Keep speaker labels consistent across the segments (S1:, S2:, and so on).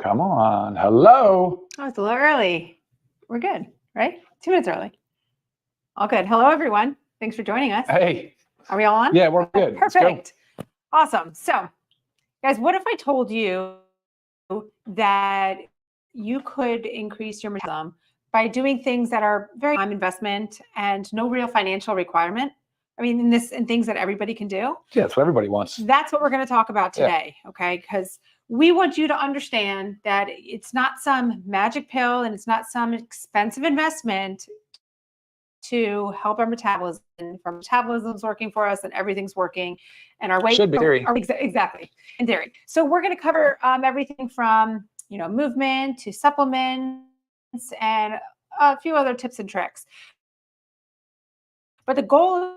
S1: Come on. Hello.
S2: Oh, it's a little early. We're good, right? 2 minutes early. All good. Hello, everyone. Thanks for joining us.
S1: Hey.
S2: Are we all on?
S1: Yeah, we're good.
S2: Perfect. Awesome. So, guys, what if I told you that you could increase your metabolism by doing things that are very time investment and no real financial requirement? I mean, in things that everybody can do.
S1: Yeah, that's what everybody wants.
S2: That's what we're going to talk about today, okay? Because we want you to understand that it's not some magic pill and it's not some expensive investment to help our metabolism. If our metabolism's working for us and everything's working, and our weight
S1: should be theory.
S2: Exactly, in theory. So we're going to cover everything from movement to supplements and a few other tips and tricks. But the goal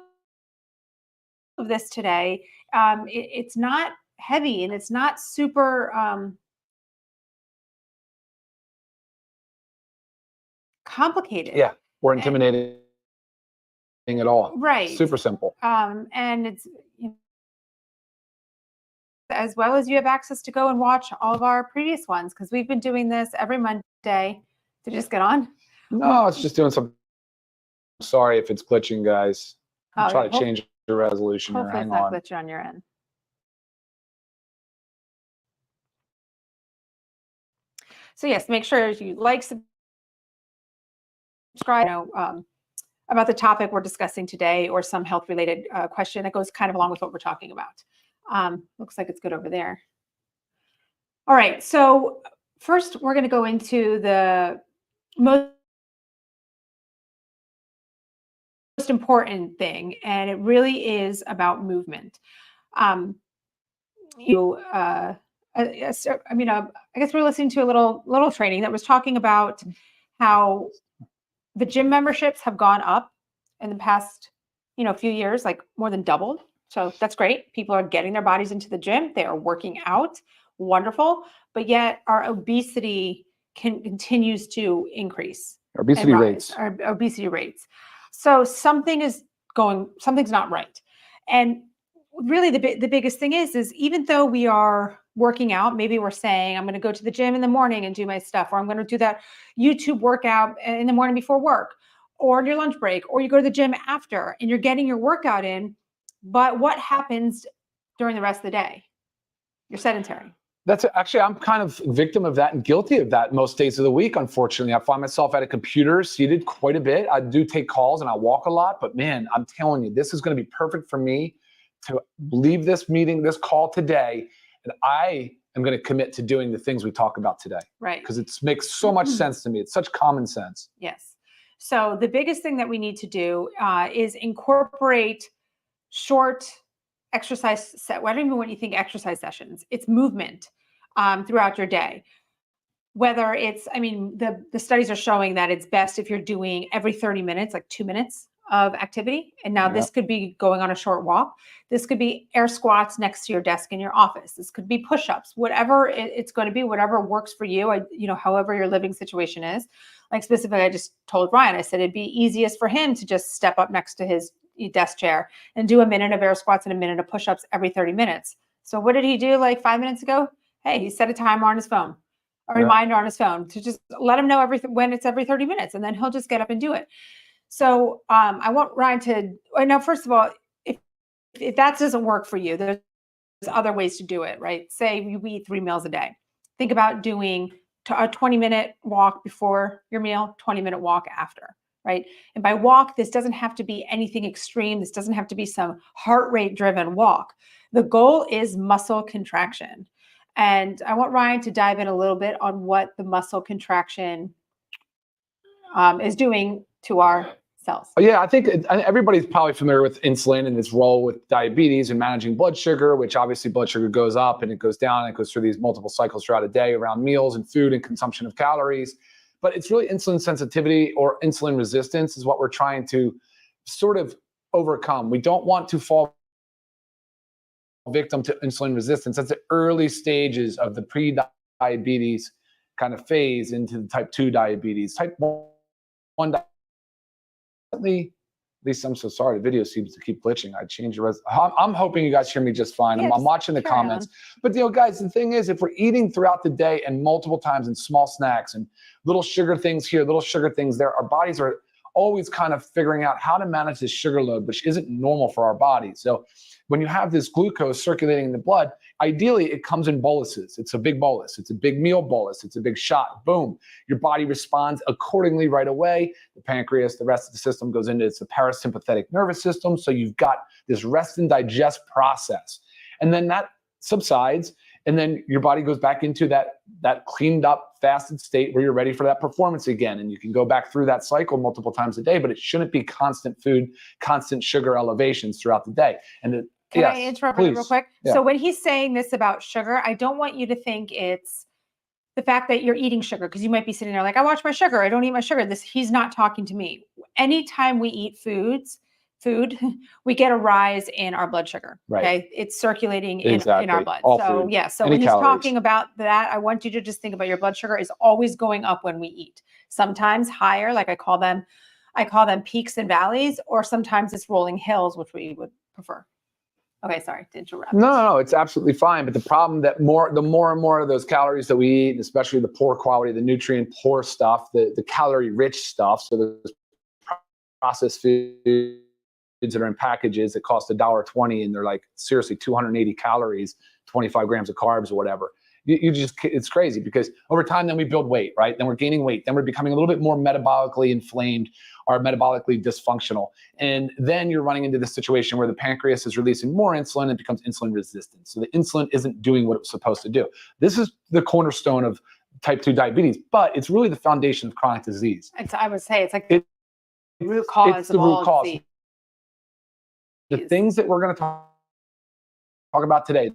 S2: of this today, it's not heavy and it's not super complicated.
S1: Yeah, or intimidating at all.
S2: Right.
S1: Super simple.
S2: And it's as well as you have access to go and watch all of our previous ones, because we've been doing this every Monday. Did you just get on?
S1: No, it's just doing something. Sorry if it's glitching, guys. I'm trying to change the resolution here.
S2: Hopefully
S1: Hang
S2: it's not
S1: on.
S2: glitching on your end. So yes, make sure you like, subscribe, about the topic we're discussing today or some health-related question that goes kind of along with what we're talking about. Looks like it's good over there. All right, so first we're going to go into the most important thing, and it really is about movement. I guess we're listening to a little training that was talking about how the gym memberships have gone up in the past, few years, like more than doubled. So that's great. People are getting their bodies into the gym. They are working out. Wonderful. But yet our obesity continues to increase.
S1: Obesity rates.
S2: Our obesity rates. So something's not right. And really the biggest thing is even though we are working out, maybe we're saying, I'm going to go to the gym in the morning and do my stuff, or I'm going to do that YouTube workout in the morning before work, or on your lunch break, or you go to the gym after and you're getting your workout in. But what happens during the rest of the day? You're sedentary.
S1: That's actually, I'm kind of victim of that and guilty of that most days of the week. Unfortunately, I find myself at a computer seated quite a bit. I do take calls and I walk a lot, but man, I'm telling you, this is going to be perfect for me to leave this meeting, this call today. And I am going to commit to doing the things we talk about today.
S2: Right.
S1: Because it makes so much sense to me. It's such common sense.
S2: Yes. So the biggest thing that we need to do is incorporate short exercise set. What do you mean when you think exercise sessions? It's movement throughout your day. Whether it's, the studies are showing that it's best if you're doing every 30 minutes, like 2 minutes of activity. And now this could be going on a short walk. This could be air squats next to your desk in your office. This could be push-ups, whatever it's going to be, whatever works for you, however your living situation is. Like specifically, I just told Ryan, I said it'd be easiest for him to just step up next to his desk chair and do a minute of air squats and a minute of push-ups every 30 minutes. So what did he do like 5 minutes ago? Hey, he set a timer on his phone, a reminder on his phone to just let him know when it's every 30 minutes, and then he'll just get up and do it. So I want Ryan to, now, first of all, if that doesn't work for you, there's other ways to do it, right? Say you eat 3 meals a day. Think about doing a 20-minute walk before your meal, 20-minute walk after, right? And by walk, this doesn't have to be anything extreme. This doesn't have to be some heart rate driven walk. The goal is muscle contraction. And I want Ryan to dive in a little bit on what the muscle contraction is doing to our cells.
S1: Yeah, I think everybody's probably familiar with insulin and its role with diabetes and managing blood sugar, which obviously blood sugar goes up and it goes down and it goes through these multiple cycles throughout a day around meals and food and consumption of calories. But it's really insulin sensitivity or insulin resistance is what we're trying to sort of overcome. We don't want to fall victim to insulin resistance. That's the early stages of the pre-diabetes kind of phase into the type 2 diabetes. Type 1 diabetes least I'm so sorry. The video seems to keep glitching. I changed the I'm hoping you guys hear me just fine.
S2: Yeah,
S1: I'm watching the comments. But, guys, the thing is, if we're eating throughout the day and multiple times in small snacks and little sugar things here, little sugar things there, our bodies are always kind of figuring out how to manage this sugar load, which isn't normal for our bodies. So when you have this glucose circulating in the blood, ideally it comes in boluses. It's a big bolus. It's a big meal bolus. It's a big shot. Boom. Your body responds accordingly right away. The pancreas, the rest of the system goes into its parasympathetic nervous system. So you've got this rest and digest process. And then that subsides. And then your body goes back into that cleaned up, fasted state where you're ready for that performance again. And you can go back through that cycle multiple times a day, but it shouldn't be constant food, constant sugar elevations throughout the day. And
S2: Can I interrupt
S1: please.
S2: real quick?
S1: Yeah.
S2: So when he's saying this about sugar, I don't want you to think it's the fact that you're eating sugar, because you might be sitting there like, I watch my sugar, I don't eat my sugar. He's not talking to me. Anytime we eat food, we get a rise in our blood sugar.
S1: Right.
S2: Okay. It's circulating
S1: exactly.
S2: in our blood.
S1: All
S2: so
S1: food.
S2: yeah. So
S1: Any
S2: when he's
S1: calories.
S2: talking about that, I want you to just think about your blood sugar is always going up when we eat. Sometimes higher, like I call them peaks and valleys, or sometimes it's rolling hills, which we would prefer. Okay, sorry to interrupt.
S1: No, it's absolutely fine. But the problem that the more and more of those calories that we eat, and especially the poor quality, the nutrient poor stuff, the calorie rich stuff, so the processed foods that are in packages that cost $1.20 and they're like seriously 280 calories, 25 grams of carbs or whatever. It's crazy because over time, then we build weight, right? Then we're gaining weight. Then we're becoming a little bit more metabolically inflamed or metabolically dysfunctional. And then you're running into this situation where the pancreas is releasing more insulin and becomes insulin resistant. So the insulin isn't doing what it's supposed to do. This is the cornerstone of type 2 diabetes, but it's really the foundation of chronic disease.
S2: I would say it's like the root cause of all of these.
S1: The things that we're going to talk about today,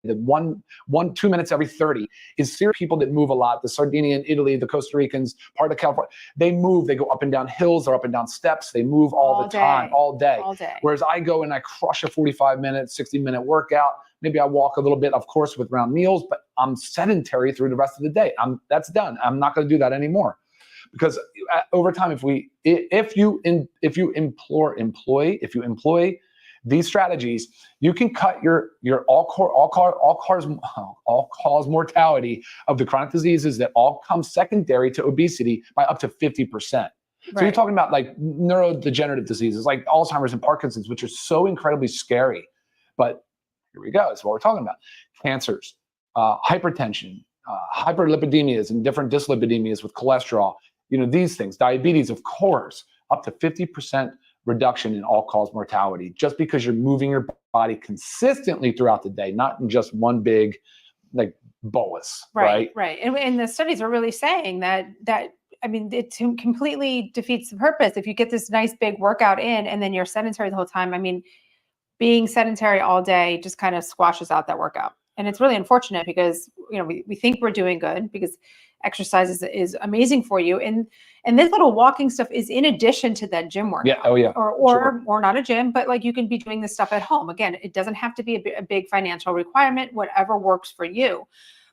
S1: the 2 minutes every 30 is serious. People that move a lot, the Sardinian, Italy, the Costa Ricans, part of California, they move, they go up and down hills or up and down steps. They move all the time, all day. Whereas I go and I crush a 45-minute, 60-minute workout. Maybe I walk a little bit, of course, with round meals, but I'm sedentary through the rest of the day. That's done. I'm not going to do that anymore. Because over time, if you employ these strategies, you can cut your all-cause mortality of the chronic diseases that all come secondary to obesity by up to 50%. So you're talking about like neurodegenerative diseases like Alzheimer's and Parkinson's, which are so incredibly scary. But here we go. That's what we're talking about. Cancers, hypertension, hyperlipidemias, and different dyslipidemias with cholesterol. These things, diabetes, of course, up to 50% reduction in all-cause mortality, just because you're moving your body consistently throughout the day, not in just one big like bolus. Right.
S2: And the studies are really saying that it completely defeats the purpose. If you get this nice big workout in and then you're sedentary the whole time, being sedentary all day just kind of squashes out that workout. And it's really unfortunate because, we think we're doing good because exercise is amazing for you. And this little walking stuff is in addition to that gym workout.
S1: Yeah. Oh yeah.
S2: Or not a gym, but like you can be doing this stuff at home. Again, it doesn't have to be a big financial requirement, whatever works for you.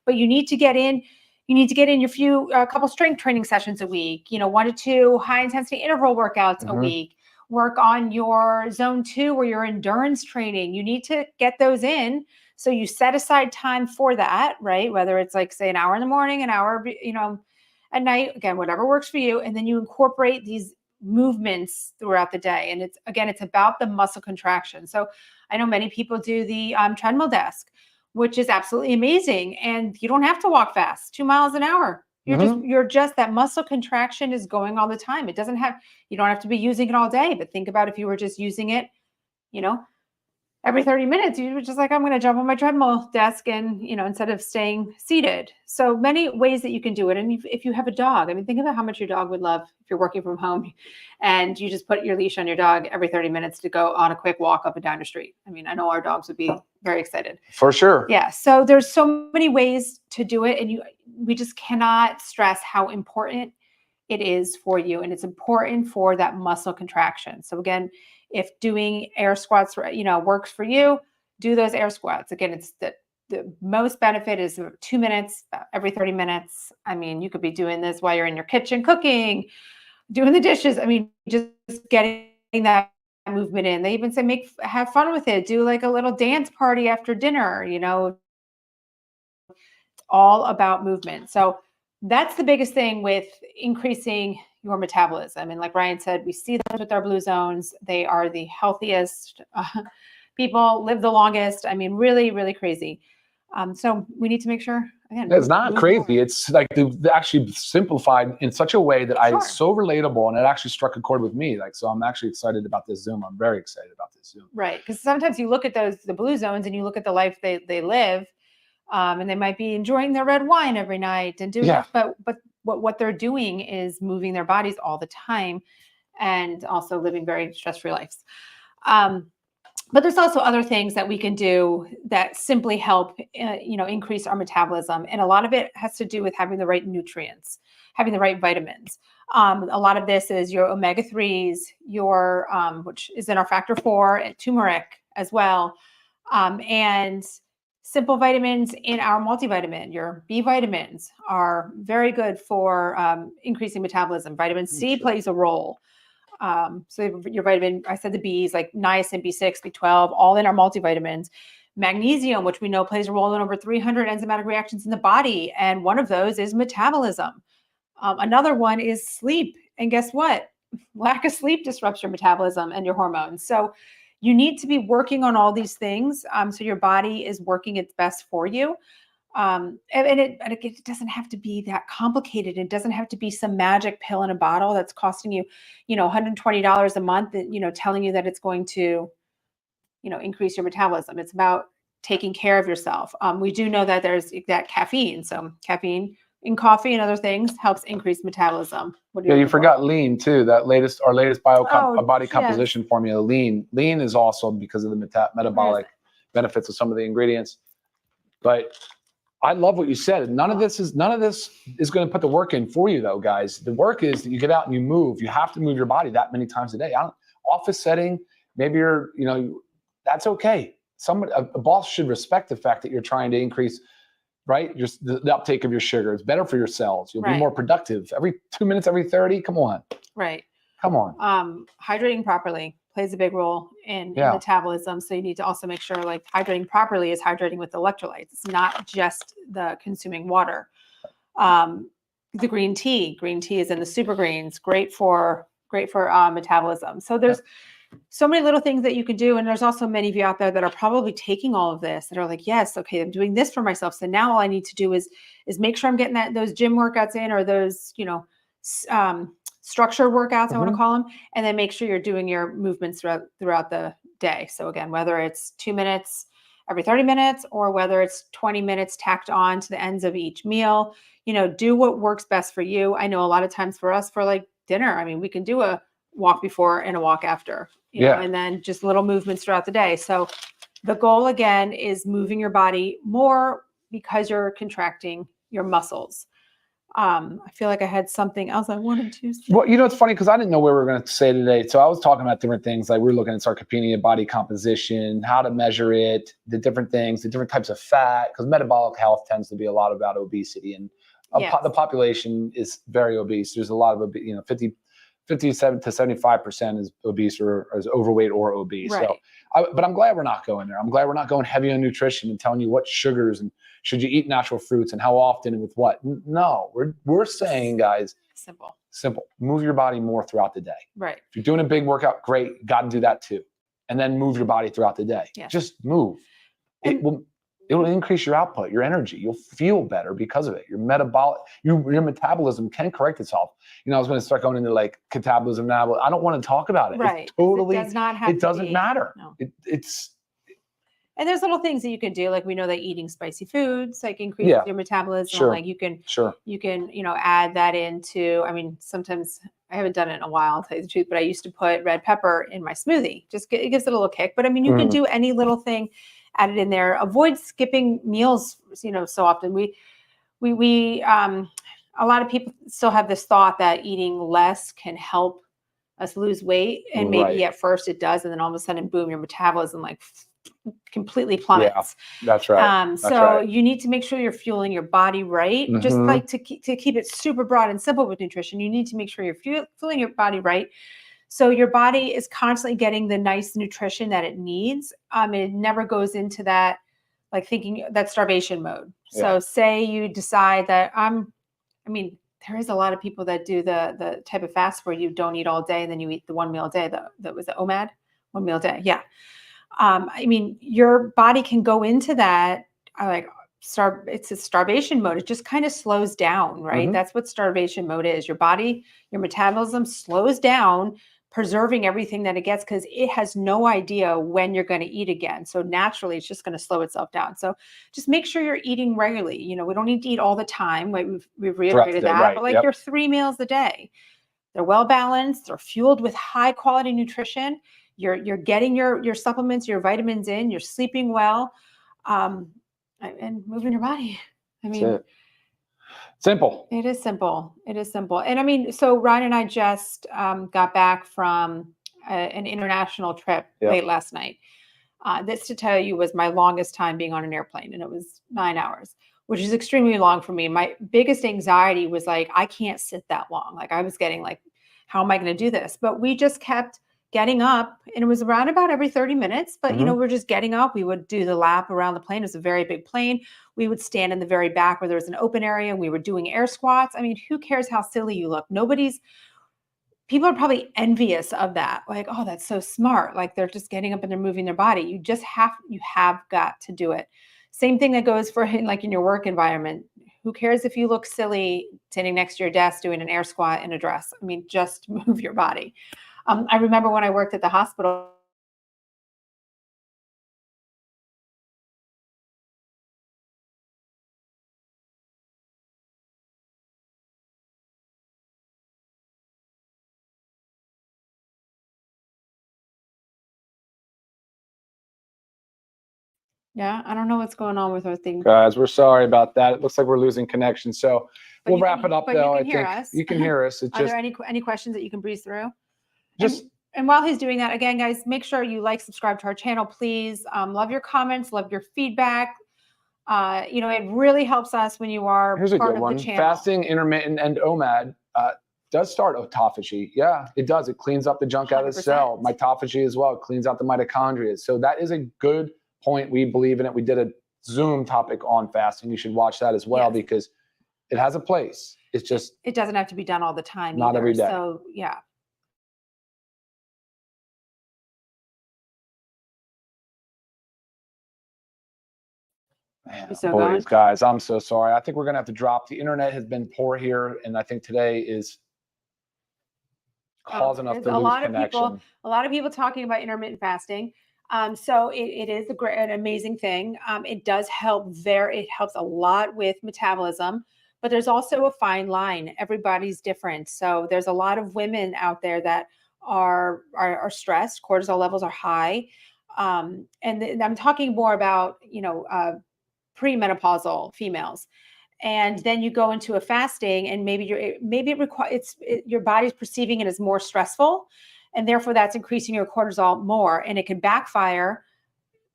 S2: But you need to get in a couple strength training sessions a week, 1 to 2 high intensity interval workouts a week. Work on your zone 2 or your endurance training. You need to get those in. So you set aside time for that, right? Whether it's like, say, an hour in the morning, an hour, at night, again, whatever works for you. And then you incorporate these movements throughout the day. And it's about the muscle contraction. So I know many people do the treadmill desk, which is absolutely amazing. And you don't have to walk fast, 2 miles an hour. You're just that muscle contraction is going all the time. You don't have to be using it all day, but think about if you were just using it, every 30 minutes, you were just like, I'm going to jump on my treadmill desk and, instead of staying seated. So many ways that you can do it. And if you have a dog, think about how much your dog would love if you're working from home and you just put your leash on your dog every 30 minutes to go on a quick walk up and down the street. I know our dogs would be very excited.
S1: For sure.
S2: Yeah. So there's so many ways to do it. And we just cannot stress how important it is for you. And it's important for that muscle contraction. So again, if doing air squats, works for you, do those air squats. Again, it's the most benefit is 2 minutes every 30 minutes. You could be doing this while you're in your kitchen cooking, doing the dishes. I mean, just getting that movement in. They even say have fun with it. Do like a little dance party after dinner, all about movement. So that's the biggest thing with increasing your metabolism. And like Ryan said, we see those with our blue zones. They are the healthiest people, live the longest. I mean, really, really crazy. So we need to make sure, again,
S1: It's not crazy.
S2: more.
S1: It's like they actually simplified in such a way that
S2: Sure.
S1: it's so relatable, and it actually struck a chord with me. Like, so I'm actually excited about this Zoom. I'm very excited about this Zoom.
S2: Right. Because sometimes you look at the blue zones and you look at the life they live, and they might be enjoying their red wine every night and doing this, but what they're doing is moving their bodies all the time and also living very stress-free lives. But there's also other things that we can do that simply help, increase our metabolism. And a lot of it has to do with having the right nutrients, having the right vitamins. A lot of this is your omega-3s, which is in our factor 4, and turmeric as well. And simple vitamins in our multivitamin. Your B vitamins are very good for increasing metabolism. Vitamin C plays a role. So your vitamin, I said the B's, like niacin, B6, B12, all in our multivitamins. Magnesium, which we know plays a role in over 300 enzymatic reactions in the body. And one of those is metabolism. Another one is sleep. And guess what? Lack of sleep disrupts your metabolism and your hormones. So you need to be working on all these things so your body is working its best for you. And it doesn't have to be that complicated. It doesn't have to be some magic pill in a bottle that's costing you, $120 a month, telling you that it's going to, increase your metabolism. It's about taking care of yourself. We do know that there's that caffeine. So caffeine in coffee and other things helps increase metabolism.
S1: You forgot lean too. Our latest body composition formula, lean. Lean is also because of the metabolic benefits of some of the ingredients. But I love what you said. None of this is going to put the work in for you, though, guys. The work is that you get out and you move. You have to move your body that many times a day. Office setting, maybe that's okay. A boss should respect the fact that you're trying to increase, right? The uptake of your sugar. It's better for your cells. You'll be more productive. Every 2 minutes, every 30. Come on.
S2: Right.
S1: Come on.
S2: Hydrating properly plays a big role in metabolism. So you need to also make sure like hydrating properly is hydrating with electrolytes. It's not just the consuming water. The green tea is in the super greens, great for metabolism. So there's so many little things that you can do. And there's also many of you out there that are probably taking all of this that are like, yes, okay, I'm doing this for myself. So now all I need to do is make sure I'm getting those gym workouts in, or those, structure workouts, I want to call them, and then make sure you're doing your movements throughout the day. So again, whether it's 2 minutes every 30 minutes, or whether it's 20 minutes tacked on to the ends of each meal, do what works best for you. I know a lot of times for us, for like dinner, I mean, we can do a walk before and a walk after, and then just little movements throughout the day. So the goal again is moving your body more because you're contracting your muscles. I feel like I had something else I wanted to say.
S1: Well, it's funny because I didn't know what we were going to say today. So I was talking about different things. Like we were looking at sarcopenia, body composition, how to measure it, the different things, the different types of fat, because metabolic health tends to be a lot about obesity, and the population is very obese. There's a lot of, 57 to 75% is obese or is overweight or obese.
S2: Right.
S1: So, but I'm glad we're not going there. I'm glad we're not going heavy on nutrition and telling you what sugars and should you eat natural fruits and how often and with what. No, we're saying, guys, simple. Move your body more throughout the day.
S2: Right.
S1: If you're doing a big workout, great. Got to do that too. And then move your body throughout the day.
S2: Yeah.
S1: Just move. It will increase your output, your energy. You'll feel better because of it. Your metabolism can correct itself. I was going to start going into like catabolism now. I don't want to talk about it.
S2: Right.
S1: It doesn't matter.
S2: No.
S1: And
S2: there's little things that you can do. Like we know that eating spicy foods like increases your metabolism.
S1: Sure.
S2: Like you can add that into, I mean, sometimes I haven't done it in a while, I'll tell you the truth, but I used to put red pepper in my smoothie. It gives it a little kick. But I mean, you can do any little thing, add it in there. Avoid skipping meals, so often. We a lot of people still have this thought that eating less can help us lose weight. And maybe at first it does. And then all of a sudden, boom, your metabolism like completely plummets.
S1: That's right. That's
S2: So
S1: right.
S2: you need to make sure you're fueling your body right. Just
S1: Mhm.
S2: like to keep it super broad and simple with nutrition, you need to make sure you're fueling your body right. So your body is constantly getting the nice nutrition that it needs. It never goes into that, like thinking that starvation mode.
S1: Yeah.
S2: So say you decide that I mean, there is a lot of people that do the type of fast where you don't eat all day and then you eat the one meal a day. That was the OMAD, one meal a day. Yeah. I mean, your body can go into that like it's a starvation mode. It just kind of slows down, right?
S1: Mhm.
S2: That's what starvation mode is. Your body, your metabolism slows down, preserving everything that it gets because it has no idea when you're going to eat again. So naturally, it's just going to slow itself down. So just make sure you're eating regularly. You know, we don't need to eat all the time. We've
S1: Throughout the
S2: reiterated
S1: day,
S2: that,
S1: right.
S2: but like
S1: Yep.
S2: your 3 meals a day, they're well balanced. They're fueled with high quality nutrition. You're getting your supplements, your vitamins in. You're sleeping well, um, and moving your body. I
S1: That's
S2: mean,
S1: it. Simple.
S2: it is simple. It is simple. And I mean, so Ryan and I just got back from an international trip
S1: Yep.
S2: late last night. This, to tell you, was my longest time being on an airplane, and it was 9 hours, which is extremely long for me. My biggest anxiety was like, I can't sit that long. Like I was getting like, how am I going to do this? But we just kept getting up, and it was around about every 30 minutes. But
S1: Mhm.
S2: we're just getting up. We would do the lap around the plane. It was a very big plane. We would stand in the very back where there was an open area, and we were doing air squats. I mean, who cares how silly you look? People are probably envious of that. Like, oh, that's so smart. Like they're just getting up and they're moving their body. You have got to do it. Same thing that goes for in your work environment. Who cares if you look silly sitting next to your desk doing an air squat in a dress? I mean, just move your body. I remember when I worked at the hospital. Yeah, I don't know what's going on with our thing,
S1: Guys, we're sorry about that. It looks like we're losing connection. So
S2: but
S1: we'll wrap it up
S2: you
S1: though. I
S2: can hear
S1: think
S2: us.
S1: you can hear us. It
S2: Are there
S1: just
S2: any questions that you can breeze through?
S1: just
S2: And while he's doing that, again, guys, make sure you like, subscribe to our channel, please. Love your comments, love your feedback. It really helps us when you are
S1: here's a
S2: part
S1: good
S2: of the
S1: one.
S2: channel.
S1: Fasting, intermittent, and OMAD does start autophagy. Yeah, it does. It cleans up the junk out of the
S2: 100%.
S1: cell. Mitophagy as well. It cleans out the mitochondria. So that is a good point. We believe in it. We did a Zoom topic on fasting. You should watch that as well
S2: Yes.
S1: because it has a place. It's just
S2: It doesn't have to be done all the time
S1: not
S2: either.
S1: every day.
S2: So yeah.
S1: Man,
S2: You still
S1: boys,
S2: going?
S1: guys, I'm so sorry. I think we're gonna have to drop. The internet has been poor here, and I think today is causing us
S2: There's
S1: to
S2: a
S1: lose
S2: lot of
S1: connection.
S2: people talking about intermittent fasting. So it is an amazing thing. It does help it helps a lot with metabolism, but there's also a fine line. Everybody's different. So there's a lot of women out there that are stressed. Cortisol levels are high. And I'm talking more about, premenopausal females. And then you go into a fasting, and maybe your body's perceiving it as more stressful, and therefore that's increasing your cortisol more, and it can backfire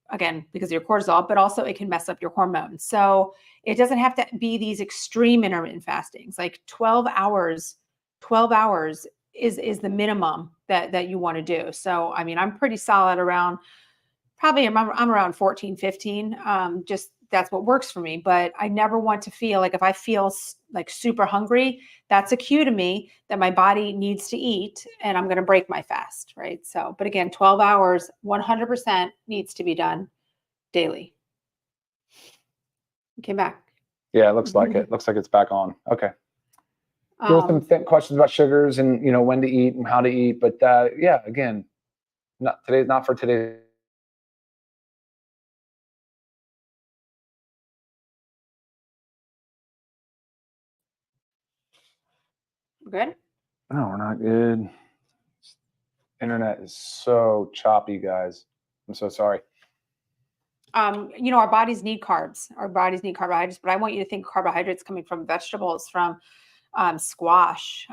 S2: again because of your cortisol, but also it can mess up your hormones. So it doesn't have to be these extreme intermittent fastings. Like 12 hours is the minimum that you want to do. So I mean, I'm pretty solid around, probably I'm around 14, 15. Just that's what works for me. But I never want to feel like, if I feel like super hungry, that's a cue to me that my body needs to eat and I'm going to break my fast. Right. So, but again, 12 hours, 100% needs to be done daily. You came back.
S1: Yeah, it looks like it. Looks like it's back on. Okay. There were some questions about sugars and when to eat and how to eat, but yeah, again, not for today.
S2: Good.
S1: No, we're not good. Internet is so choppy, guys. I'm so sorry.
S2: Our bodies need carbs. Our bodies need carbohydrates, but I want you to think carbohydrates coming from vegetables, from squash,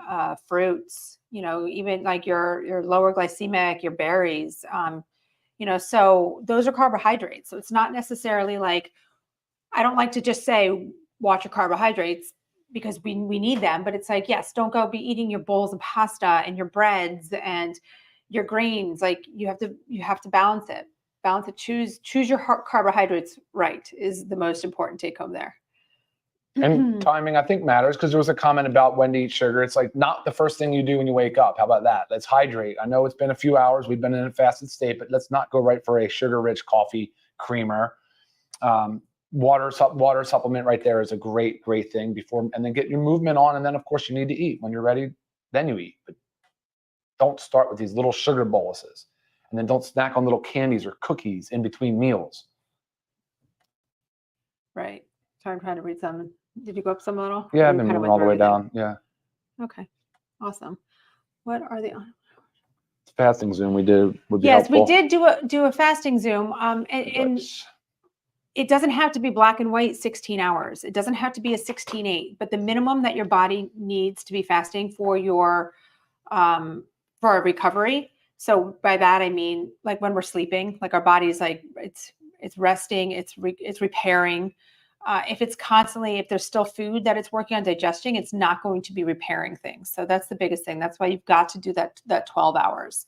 S2: fruits, even like your lower glycemic, your berries, So those are carbohydrates. So it's not necessarily like, I don't like to just say, watch your carbohydrates because we need them, but it's like, yes, don't go be eating your bowls of pasta and your breads and your grains. Like you have to balance it. Choose your carbohydrates right is the most important take home there.
S1: And timing, I think, matters, because there was a comment about when to eat sugar. It's like not the first thing you do when you wake up. How about that? Let's hydrate. I know it's been a few hours. We've been in a fasted state, but let's not go right for a sugar-rich coffee creamer. Water supplement right there is a great thing before, and then get your movement on. And then, of course, you need to eat. When you're ready, then you eat. But don't start with these little sugar boluses. And then don't snack on little candies or cookies in between meals.
S2: Right. Sorry, I'm trying to read some. Did you go up some little?
S1: Yeah, I've been moving all the way down. Yeah.
S2: Okay. Awesome. What are the
S1: fasting Zoom we did would be
S2: yes,
S1: helpful.
S2: we did do a fasting Zoom. And it doesn't have to be black and white 16 hours. It doesn't have to be a 16/8, but the minimum that your body needs to be fasting for your for a recovery. So by that I mean like when we're sleeping, like our body's like it's resting, it's repairing. If there's still food that it's working on digesting, it's not going to be repairing things. So that's the biggest thing. That's why you've got to do that 12 hours.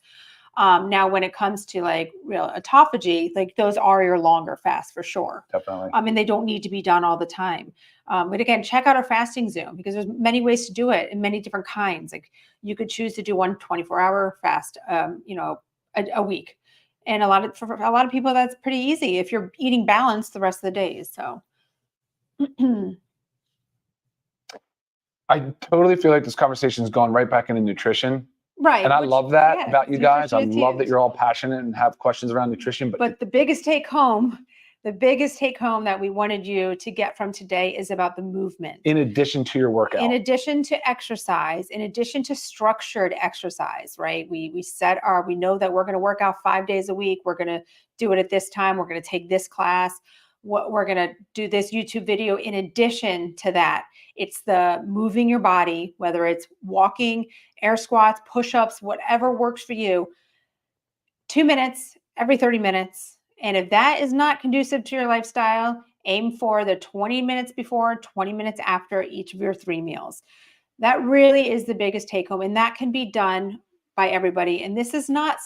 S2: Now, when it comes to like real autophagy, like those are your longer fasts for sure.
S1: Definitely.
S2: And they don't need to be done all the time. But again, check out our fasting Zoom because there's many ways to do it in many different kinds. Like you could choose to do one 24-hour fast, a week. And for a lot of people, that's pretty easy if you're eating balanced the rest of the days. So.
S1: I totally feel like this conversation has gone right back into nutrition.
S2: Right.
S1: And I love that about you guys. I love that you're all passionate and have questions around nutrition.
S2: But the biggest take home that we wanted you to get from today is about the movement.
S1: In addition to your workout.
S2: In addition to exercise, in addition to structured exercise, right? We know that we're going to work out 5 days a week. We're going to do it at this time. We're going to take this class. We're going to do this YouTube video. In addition to that, it's the moving your body, whether it's walking, air squats, push-ups, whatever works for you. 2 minutes every 30 minutes. And if that is not conducive to your lifestyle, aim for the 20 minutes before, 20 minutes after each of your 3 meals. That really is the biggest take home. And that can be done by everybody. And this is not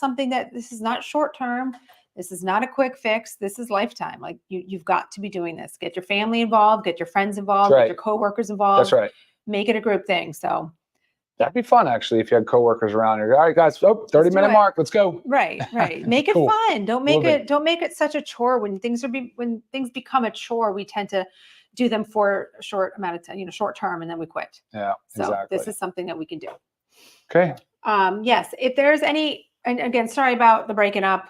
S2: short term. This is not a quick fix. This is lifetime. Like you've got to be doing this. Get your family involved, get your friends involved, get your coworkers involved.
S1: That's right.
S2: Make it a group thing. So
S1: that'd be fun actually if you had coworkers around. You're, all right, guys, 30-minute mark. Let's go.
S2: Right. Make it fun. Don't make it such a chore. When things become a chore, we tend to do them for a short amount of time, short term, and then we quit.
S1: Yeah.
S2: So
S1: exactly.
S2: This is something that we can do.
S1: Okay.
S2: Yes. If there's any. And again, sorry about the breaking up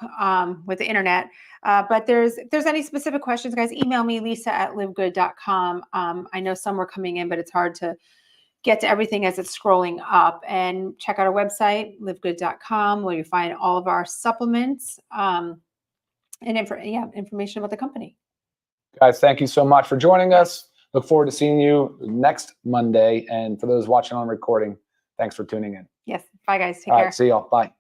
S2: with the internet, but if there's any specific questions, guys, email me, lisa@livegood.com. I know some were coming in, but it's hard to get to everything as it's scrolling up. And check out our website, livegood.com, where you find all of our supplements and information about the company.
S1: Guys, thank you so much for joining us. Look forward to seeing you next Monday. And for those watching on recording, thanks for tuning in.
S2: Yes. Bye, guys. Take
S1: care.
S2: All
S1: right. See y'all. Bye.